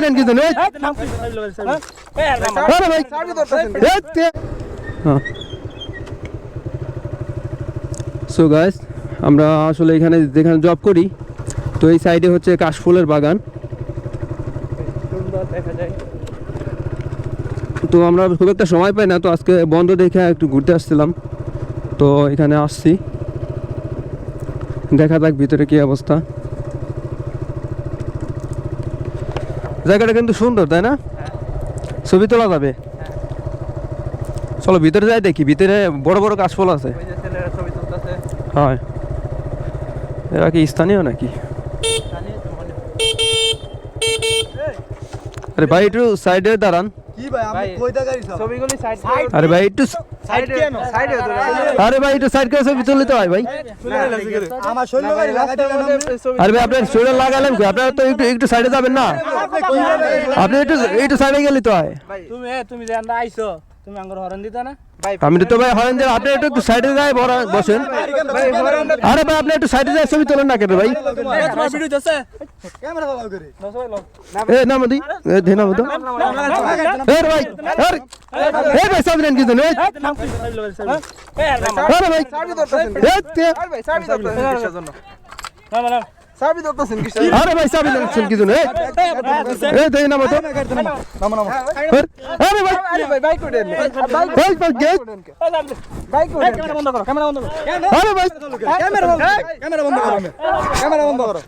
চাবি নেন কি জানেন আরে ভাই সো গাইস আমরা আসলে এখানে যেখানে জব করি তো এই সাইডে হচ্ছে কাশফুলের বাগান তো আমরা খুব একটা সময় পাই না তো আজকে বন্ধ দেখে একটু ঘুরতে আসছিলাম তো এখানে আসছি দেখা যাক ভিতরে কি অবস্থা জায়গাটা কিন্তু সুন্দর তাই না ছবি তোলা যাবে চলো ভিতরে যাই দেখি ভিতরে বড় বড় কাশফুল আছে হ্যাঁ এরা কি স্থানীয় নাকি আরে ভাই একটু সাইডে দাঁড়ান কি ভাই আমি কই দাগাই সব ছবিগুলি সাইড আরে ভাই একটু সাইড কেন সাইডে আরে ভাই একটু সাইড করে ছবি তুলতে হয় ভাই আমার শৈল গাড়ি লাগাই দিলেন আরে ভাই আপনার শরীর লাগালেন কি আপনারা তো একটু সাইডে যাবেন না আপনি একটু সাইডে গেলে তো হয় তুমি যে আমরা আইছো তুমি আঙ্গুর হরন দিতা না আমি তো ভাই হরেন যে আপনি একটু সাইডে যাই বসেন আরে ভাই আপনি একটু সাইডে যাই ছবি তোলেন না কেন ভাই তোমার ভিডিও যাচ্ছে ক্যামেরা চালাও করে এ না মদি এ ধে না মদি এ ভাই এ ভাই সামনে নেন কি জানেন আরে ভাই চাবি ধরতেছেন আরে ভাই চাবি ধরতেছেন কিসের জন্য চাবি ধরতেছেন কিসের জন্য আরে ভাই চাবি নেন কি জানেন এ ধে না মদি নামো আরে ভাই আরে ভাই বাইক উঠেন ভাই গেট বাইক উঠেন ক্যামেরা বন্ধ করো ক্যামেরা বন্ধ করো আরে ভাই ক্যামেরা বন্ধ করো